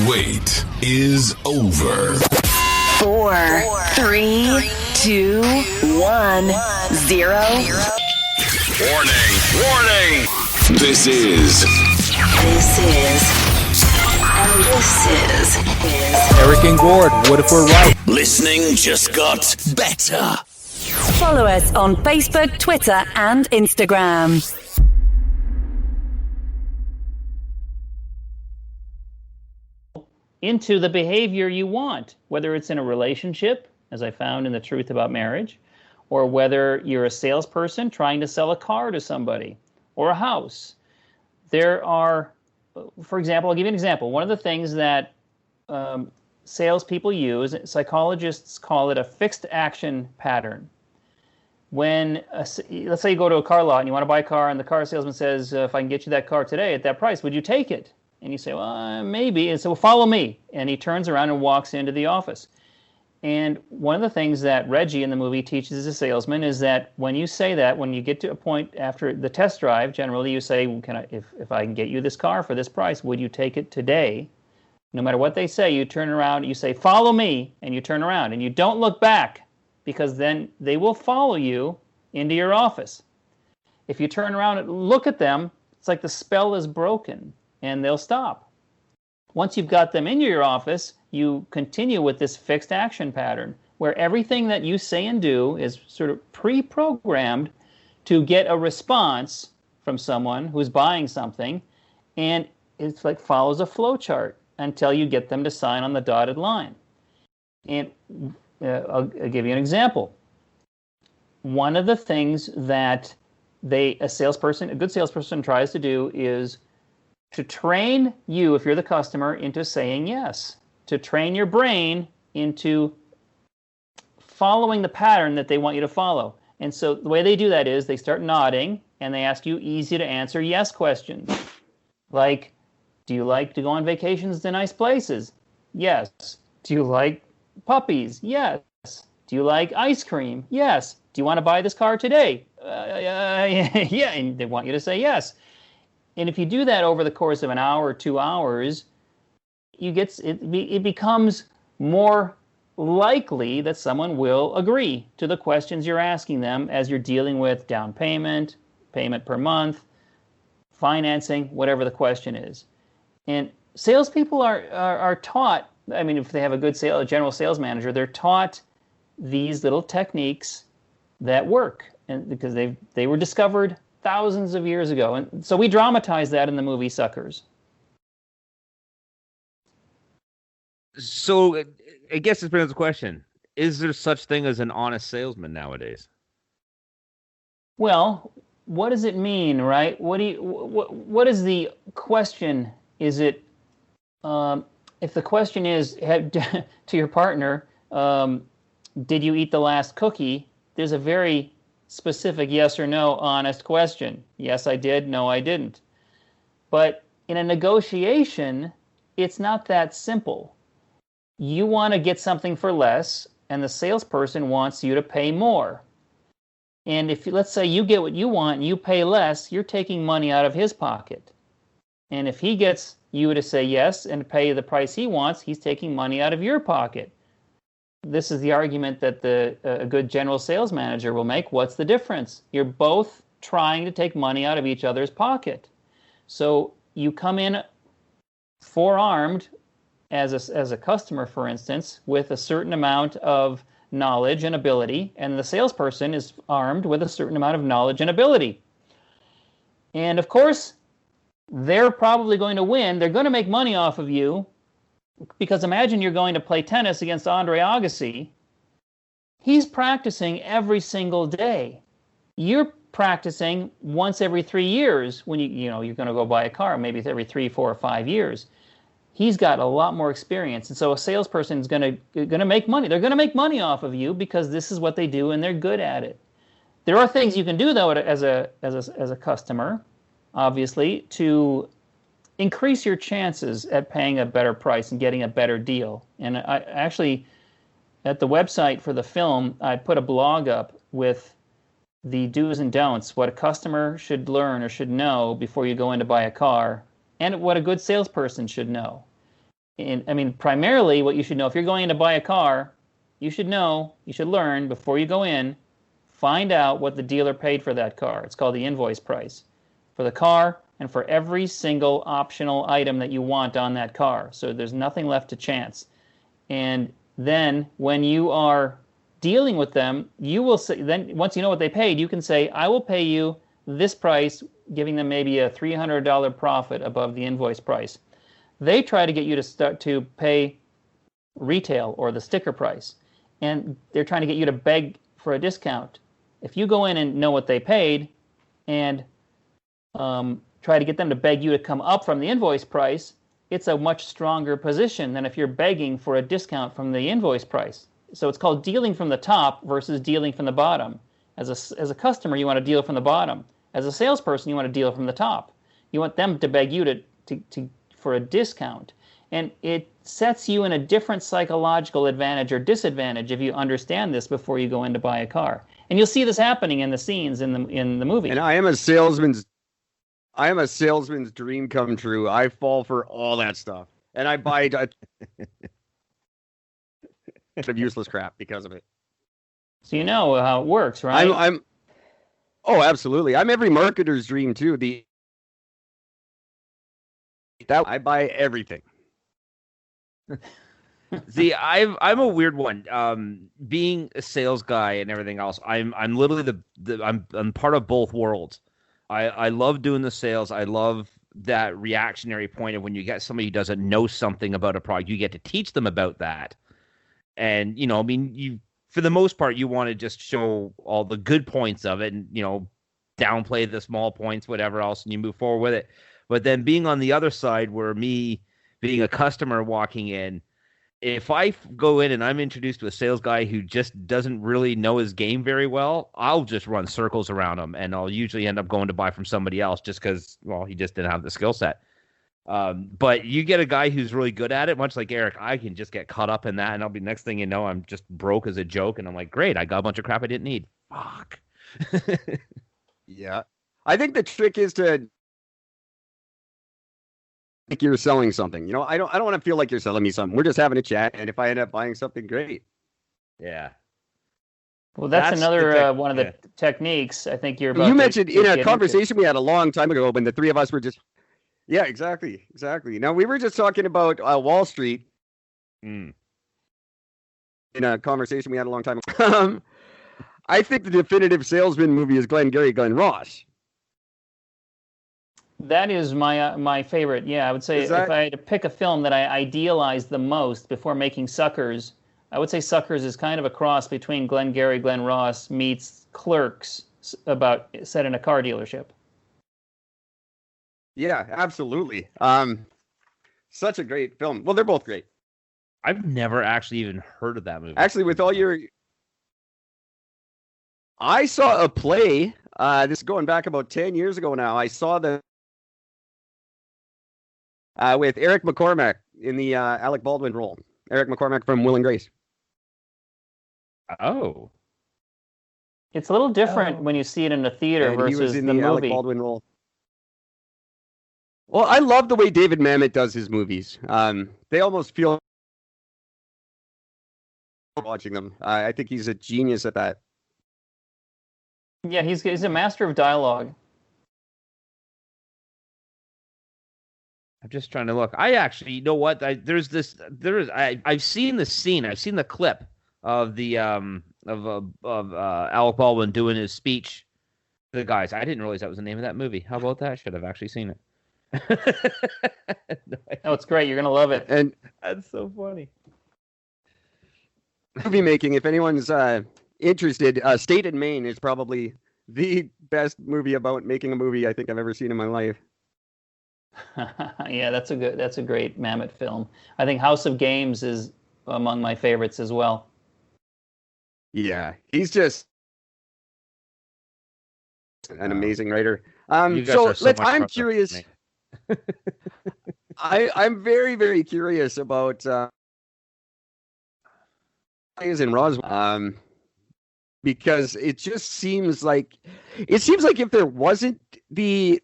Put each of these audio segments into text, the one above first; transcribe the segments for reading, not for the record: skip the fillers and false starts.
wait is over. 4, 3, 2, 1, 0. Warning! Warning! This is Eric and Gord, what if we're right? Listening Just Got Better. Follow us on Facebook, Twitter, and Instagram. Into the behavior you want, whether it's in a relationship, as I found in The Truth About Marriage, or whether you're a salesperson trying to sell a car to somebody or a house. There are, for example, I'll give you an example. One of the things that salespeople use, psychologists call it a fixed action pattern. When, let's say you go to a car lot and you want to buy a car and the car salesman says, if I can get you that car today at that price, would you take it? And you say, well, maybe. And so, well, follow me. And he turns around and walks into the office. And one of the things that Reggie in the movie teaches the salesman is that when you say that, when you get to a point after the test drive, generally you say, if I can get you this car for this price, would you take it today? No matter what they say, you turn around, you say, follow me, and you turn around. And you don't look back, because then they will follow you into your office. If you turn around and look at them, it's like the spell is broken. And they'll stop. Once you've got them into your office, you continue with this fixed action pattern where everything that you say and do is sort of pre-programmed to get a response from someone who's buying something, and it's like follows a flow chart until you get them to sign on the dotted line. And I'll give you an example. One of the things that a good salesperson tries to do is to train you, if you're the customer, into saying yes. To train your brain into following the pattern that they want you to follow. And so the way they do that is they start nodding and they ask you easy to answer yes questions. Like, do you like to go on vacations to nice places? Yes. Do you like puppies? Yes. Do you like ice cream? Yes. Do you want to buy this car today? Yeah. And they want you to say yes. And if you do that over the course of an hour or 2 hours, it becomes more likely that someone will agree to the questions you're asking them as you're dealing with down payment, payment per month, financing, whatever the question is. And salespeople are taught, I mean, if they have a general sales manager, they're taught these little techniques that work, and because they were discovered thousands of years ago. And so we dramatize that in the movie Suckers. So I guess this brings the question, is there such thing as an honest salesman nowadays? Well, what does it mean, right? What is the question? Is it, if the question is to your partner, did you eat the last cookie? There's a very specific yes or no honest question. Yes, I did. No, I didn't. But in a negotiation, it's not that simple. You want to get something for less, and the salesperson wants you to pay more. And if, let's say, you get what you want and you pay less, you're taking money out of his pocket. And if he gets you to say yes and pay the price he wants, he's taking money out of your pocket. This is the argument that a good general sales manager will make. What's the difference? You're both trying to take money out of each other's pocket. So you come in forearmed as a customer, for instance, with a certain amount of knowledge and ability, and the salesperson is armed with a certain amount of knowledge and ability. And of course, they're probably going to win. They're going to make money off of you. Because imagine you're going to play tennis against Andre Agassi. He's practicing every single day. You're practicing once every 3 years when you're going to go buy a car, maybe every 3, 4, or 5 years. He's got a lot more experience, and so a salesperson is going to make money. They're going to make money off of you because this is what they do, and they're good at it. There are things you can do though as a customer, obviously, to increase your chances at paying a better price and getting a better deal. And I actually, at the website for the film, I put a blog up with the do's and don'ts, what a customer should learn or should know before you go in to buy a car, and what a good salesperson should know. And I mean, primarily what you should know, if you're going in to buy a car, you should learn before you go in, find out what the dealer paid for that car. It's called the invoice price for the car and for every single optional item that you want on that car. So there's nothing left to chance. And then when you are dealing with them, you will say, then once you know what they paid, you can say, I will pay you this price, giving them maybe a $300 profit above the invoice price. They try to get you to start to pay retail or the sticker price, and they're trying to get you to beg for a discount. If you go in and know what they paid and try to get them to beg you to come up from the invoice price, it's a much stronger position than if you're begging for a discount from the invoice price. So it's called dealing from the top versus dealing from the bottom. As a customer, you want to deal from the bottom. As a salesperson, you want to deal from the top. You want them to beg you to for a discount. And it sets you in a different psychological advantage or disadvantage if you understand this before you go in to buy a car. And you'll see this happening in the scenes in the movie. And I am a salesman's dream come true. I fall for all that stuff. And I buy of useless crap because of it. So you know how it works, right? Oh, absolutely. I'm every marketer's dream too. I buy everything. See, I'm a weird one. Being a sales guy and everything else, I'm literally I'm part of both worlds. I love doing the sales. I love that reactionary point of when you get somebody who doesn't know something about a product, you get to teach them about that. And, I mean, you, for the most part, you want to just show all the good points of it and, downplay the small points, whatever else, and you move forward with it. But then being on the other side, where me being a customer walking in, if I go in and I'm introduced to a sales guy who just doesn't really know his game very well, I'll just run circles around him, and I'll usually end up going to buy from somebody else just because, well, he just didn't have the skill set. But you get a guy who's really good at it, much like Eric, I can just get caught up in that, and I'll be, next thing you know, I'm just broke as a joke, and I'm like, great, I got a bunch of crap I didn't need. Fuck. Yeah. I think the trick is to think you're selling something. I don't want to feel like you're selling me something. We're just having a chat, and if I end up buying something, great. Yeah. Well, that's another one of the techniques. I think you're about you mentioned in a conversation into. We had a long time ago when the three of us were just. Yeah, exactly. Now, we were just talking about Wall Street in a conversation we had a long time ago. I think the definitive salesman movie is Glengarry Glen Ross. That is my favorite. Yeah, I would say if I had to pick a film that I idealized the most before making Suckers, I would say Suckers is kind of a cross between Glengarry Glen Ross meets Clerks set in a car dealership. Yeah, absolutely. Such a great film. Well, they're both great. I've never actually even heard of that movie. Actually, I saw a play, this is going back about 10 years ago now. I saw with Eric McCormack in the Alec Baldwin role. Eric McCormack from Will and Grace. Oh. It's a little different when you see it in the theater versus he was in the movie. Alec Baldwin role. Well, I love the way David Mamet does his movies. They almost feel watching them. I think he's a genius at that. Yeah, he's a master of dialogue. I'm just trying to look. I actually, you know what? I've seen the scene. I've seen the clip of the of Alec Baldwin doing his speech to the guys. I didn't realize that was the name of that movie. How about that? I should have actually seen it. Oh, it's great. You're gonna love it. And that's so funny. Movie making. If anyone's interested, State in Maine is probably the best movie about making a movie I think I've ever seen in my life. Yeah, that's a great Mamet film. I think House of Games is among my favorites as well. Yeah, he's just an amazing writer. I'm curious. I'm very, very curious about in Roswell, because it just seems like if there wasn't the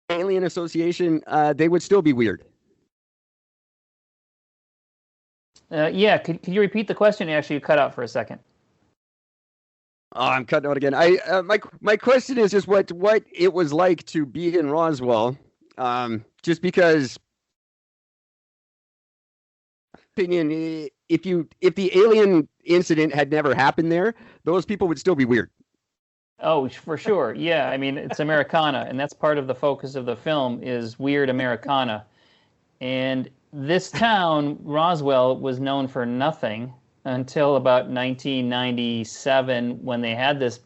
alien association, they would still be weird. Yeah, could you repeat the question? Actually, you cut out for a second. Oh, I'm cutting out again. My question is just what it was like to be in Roswell. Just because, opinion, if the alien incident had never happened there, those people would still be weird. Oh, for sure. Yeah, I mean, it's Americana, and that's part of the focus of the film is weird Americana. And this town, Roswell, was known for nothing until about 1997 when they had this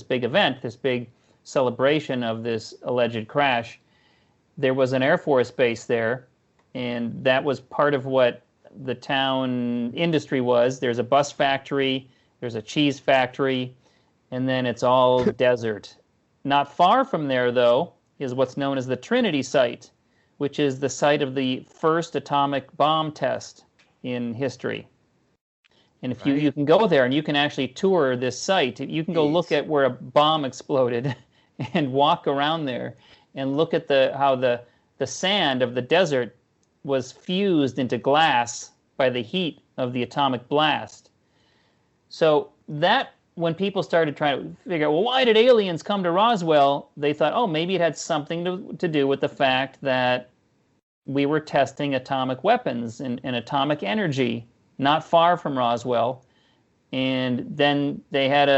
big event, this big celebration of this alleged crash. There was an Air Force base there, and that was part of what the town industry was. There's a bus factory, there's a cheese factory, and then it's all desert. Not far from there, though, is what's known as the Trinity site, which is the site of the first atomic bomb test in history. And if you can go there and you can actually tour this site, you can go look at where a bomb exploded and walk around there and look at how the sand of the desert was fused into glass by the heat of the atomic blast. So that, when people started trying to figure out, well, why did aliens come to Roswell? They thought, oh, maybe it had something to do with the fact that we were testing atomic weapons and atomic energy not far from Roswell. And then they had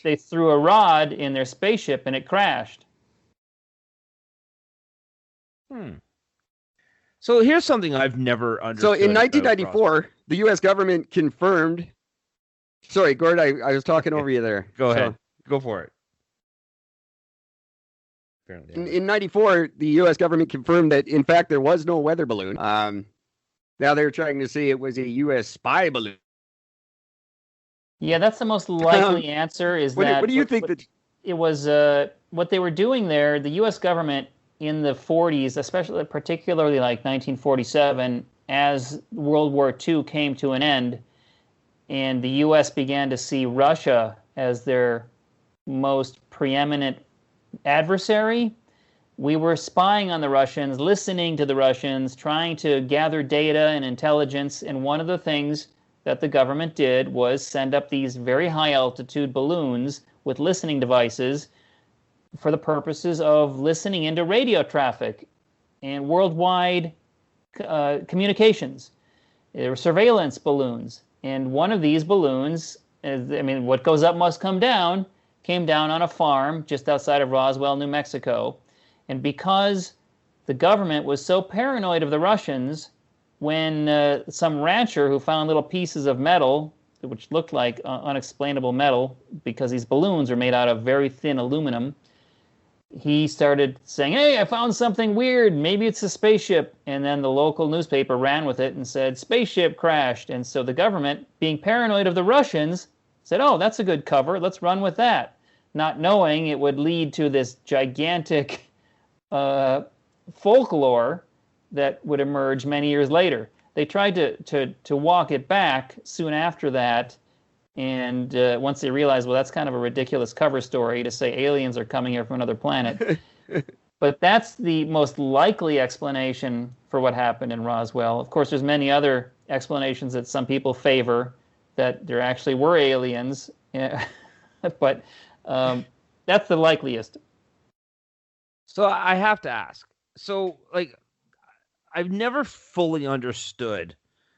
they threw a rod in their spaceship and it crashed. So here's something I've never understood. So in 1994, the U.S. government confirmed. Sorry, Gord, I was talking over you there. Go ahead. Go for it. In 94, the U.S. government confirmed that, in fact, there was no weather balloon. Now they're trying to say it was a U.S. spy balloon. Yeah, that's the most likely answer. What do you think that it was? What they were doing there, the U.S. government in the 40s, particularly like 1947, as World War II came to an end, and the U.S. began to see Russia as their most preeminent adversary. We were spying on the Russians, listening to the Russians, trying to gather data and intelligence, and one of the things that the government did was send up these very high-altitude balloons with listening devices for the purposes of listening into radio traffic and worldwide communications. There were surveillance balloons, and one of these balloons, what goes up must come down, came down on a farm just outside of Roswell, New Mexico. And because the government was so paranoid of the Russians, when some rancher who found little pieces of metal, which looked like unexplainable metal, because these balloons are made out of very thin aluminum, he started saying, hey, I found something weird. Maybe it's a spaceship. And then the local newspaper ran with it and said, spaceship crashed. And so the government, being paranoid of the Russians, said, oh, that's a good cover. Let's run with that. Not knowing it would lead to this gigantic folklore that would emerge many years later. They tried to walk it back soon after that. And once they realized, well, that's kind of a ridiculous cover story to say aliens are coming here from another planet. But that's the most likely explanation for what happened in Roswell. Of course, there's many other explanations that some people favor, that there actually were aliens. But that's the likeliest. So I have to ask. So, I've never fully understood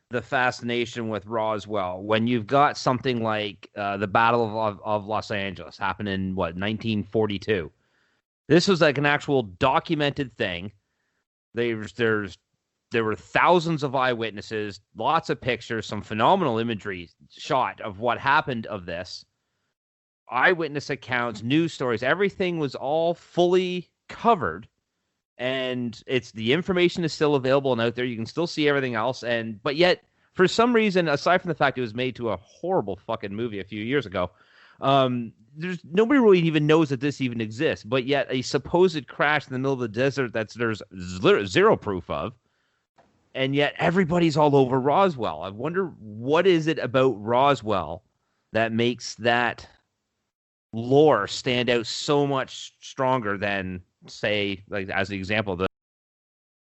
the fascination with Roswell when you've got something like the Battle of Los Angeles happened in, 1942. This was like an actual documented thing. There were thousands of eyewitnesses, lots of pictures, some phenomenal imagery shot of what happened of this. Eyewitness accounts, news stories, everything was all fully covered. And the information is still available and out there. You can still see everything else. But yet, for some reason, aside from the fact it was made to a horrible fucking movie a few years ago, there's nobody really even knows that this even exists. But yet, a supposed crash in the middle of the desert there's zero proof of. And yet, everybody's all over Roswell. I wonder, what is it about Roswell that makes that lore stand out so much stronger than say, like as the example,